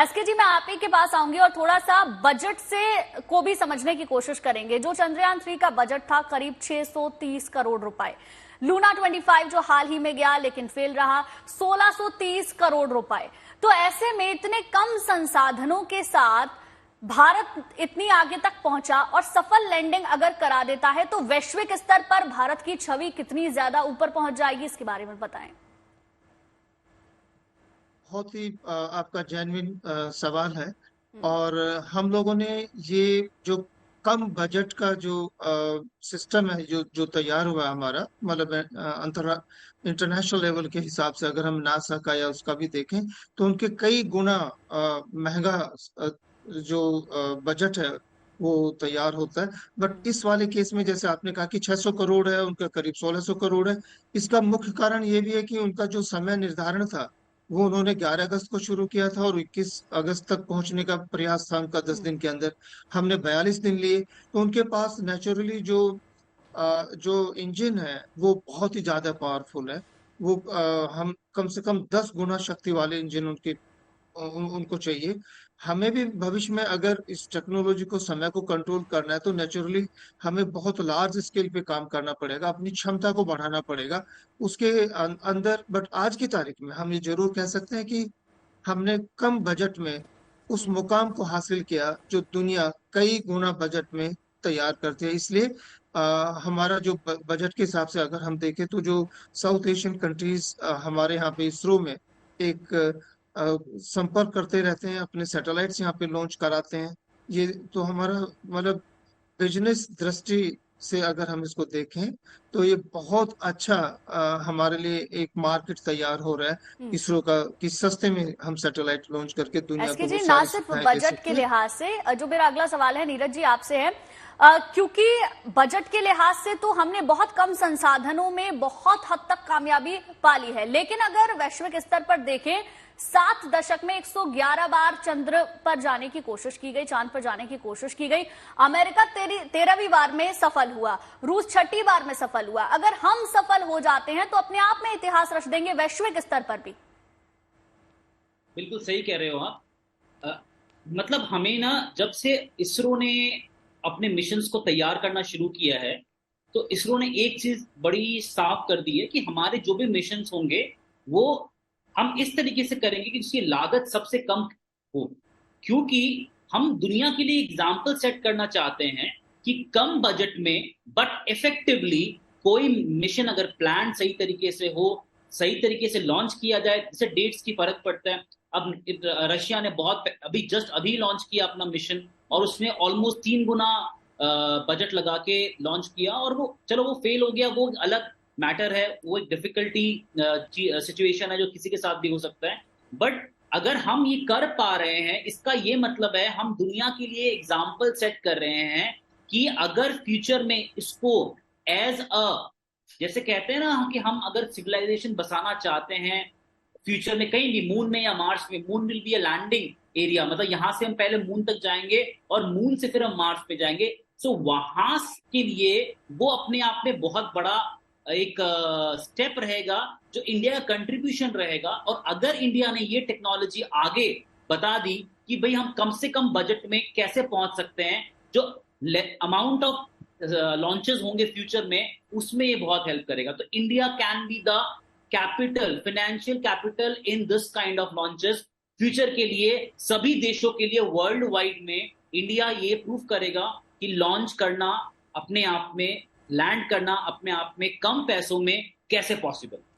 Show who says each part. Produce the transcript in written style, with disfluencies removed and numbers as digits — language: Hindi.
Speaker 1: एसके जी, मैं आप ही के पास आऊंगी और थोड़ा सा बजट से को भी समझने की कोशिश करेंगे। जो चंद्रयान 3 का बजट था करीब 630 करोड़ रुपए, लूना 25 जो हाल ही में गया लेकिन फेल रहा 1630 करोड़ रुपए। तो ऐसे में इतने कम संसाधनों के साथ भारत इतनी आगे तक पहुंचा और सफल लैंडिंग अगर करा देता है तो वैश्विक स्तर पर भारत की छवि कितनी ज्यादा ऊपर पहुंच जाएगी, इसके बारे में बताएं।
Speaker 2: बहुत ही आपका जेन्युइन सवाल है। और हम लोगों ने ये जो कम बजट का जो सिस्टम है जो जो तैयार हुआ है हमारा, मतलब इंटरनेशनल लेवल के हिसाब से अगर हम नासा का या उसका भी देखें तो उनके कई गुना महंगा जो बजट है वो तैयार होता है। बट इस वाले केस में जैसे आपने कहा कि 600 करोड़ है, उनका करीब 1600 करोड़ है। इसका मुख्य कारण ये भी है कि उनका जो समय निर्धारण था वो उन्होंने 11 अगस्त को शुरू किया था और 21 अगस्त तक पहुंचने का प्रयास था उनका 10 दिन के अंदर। हमने 42 दिन लिए। तो उनके पास नेचुरली जो इंजन है वो बहुत ही ज्यादा पावरफुल है। वो हम कम से कम 10 गुना शक्ति वाले इंजन उनको चाहिए। हमें भी भविष्य में अगर इस टेक्नोलॉजी को, समय को कंट्रोल करना है तो नेचुरली हमें बहुत लार्ज स्केल पे काम करना पड़ेगा, अपनी क्षमता को बढ़ाना पड़ेगा उसके अंदर। बट आज की तारीख में हम ये जरूर कह सकते हैं कि हमने कम बजट में उस मुकाम को हासिल किया जो दुनिया कई गुना बजट में तैयार करती है। इसलिए हमारा जो बजट के हिसाब से अगर हम देखें तो जो साउथ एशियन कंट्रीज हमारे यहाँ पे इसरो में एक संपर्क करते रहते हैं, अपने सैटेलाइट्स यहाँ पे लॉन्च कराते हैं। ये तो हमारा मतलब बिजनेस दृष्टि से अगर हम इसको देखें तो ये बहुत अच्छा हमारे लिए एक मार्केट तैयार हो रहा है इसरो का, कि सस्ते में हम सैटेलाइट लॉन्च करके दुनिया
Speaker 1: एसके
Speaker 2: को वो
Speaker 1: जी, ना
Speaker 2: सारी
Speaker 1: सिर्फ
Speaker 2: सुविधाएं दे
Speaker 1: बजट
Speaker 2: सकते
Speaker 1: के
Speaker 2: हैं।
Speaker 1: लिहाज से, जो मेरा अगला सवाल है नीरज जी आपसे है, क्योंकि बजट के लिहाज से तो हमने बहुत कम संसाधनों में बहुत हद तक कामयाबी पा ली है, लेकिन अगर वैश्विक स्तर पर देखें 7 दशक में 111 बार चंद्र पर जाने की कोशिश की गई, चांद पर जाने की कोशिश की गई। अमेरिका 13वीं बार में सफल हुआ, रूस 6ठी बार में सफल हुआ। अगर हम सफल हो जाते हैं तो अपने आप में इतिहास रच देंगे वैश्विक स्तर पर भी।
Speaker 3: बिल्कुल सही कह रहे हो आप। अ, मतलब हमें ना, जब से इसरो ने अपने मिशंस को तैयार करना शुरू किया है, तो इसरो ने एक चीज बड़ी साफ कर दी है कि हमारे जो भी मिशंस होंगे वो हम इस तरीके से करेंगे कि जिसकी लागत सबसे कम हो। क्योंकि हम दुनिया के लिए एग्जाम्पल सेट करना चाहते हैं कि कम बजट में बट इफेक्टिवली कोई मिशन अगर प्लान सही तरीके से हो, सही तरीके से लॉन्च किया जाए, जैसे डेट्स की फर्क पड़ता है। अब रशिया ने बहुत अभी जस्ट अभी लॉन्च किया अपना मिशन, और उसने ऑलमोस्ट 3 गुना बजट लगा के लॉन्च किया, और वो चलो वो फेल हो गया, वो अलग मैटर है, वो एक डिफिकल्टी सिचुएशन है जो किसी के साथ भी हो सकता है। बट अगर हम ये कर पा रहे हैं, इसका ये मतलब है हम दुनिया के लिए एग्जाम्पल सेट कर रहे हैं कि अगर फ्यूचर में इसको एज अ, जैसे कहते हैं ना कि हम अगर सिविलाइजेशन बसाना चाहते हैं फ्यूचर में कहीं भी, मून में या मार्स में, moon will be a landing area, मतलब यहां से हम पहले मून तक जाएंगे और मून से फिर हम मार्स पे जाएंगे। सो वहां के लिए वो अपने आप में बहुत बड़ा एक स्टेप रहेगा, जो इंडिया का कंट्रीब्यूशन रहेगा। और अगर इंडिया ने ये टेक्नोलॉजी आगे बता दी कि भाई हम कम से कम बजट में कैसे पहुंच सकते हैं, जो अमाउंट ऑफ लॉन्चेस होंगे फ्यूचर में, उसमें ये बहुत हेल्प करेगा। तो India can be the capital, financial capital in this kind of launches future के लिए, सभी देशों के लिए वर्ल्ड वाइड में। इंडिया ये प्रूव करेगा कि लॉन्च करना अपने आप में, लैंड करना अपने आप में कम पैसों में कैसे पॉसिबल।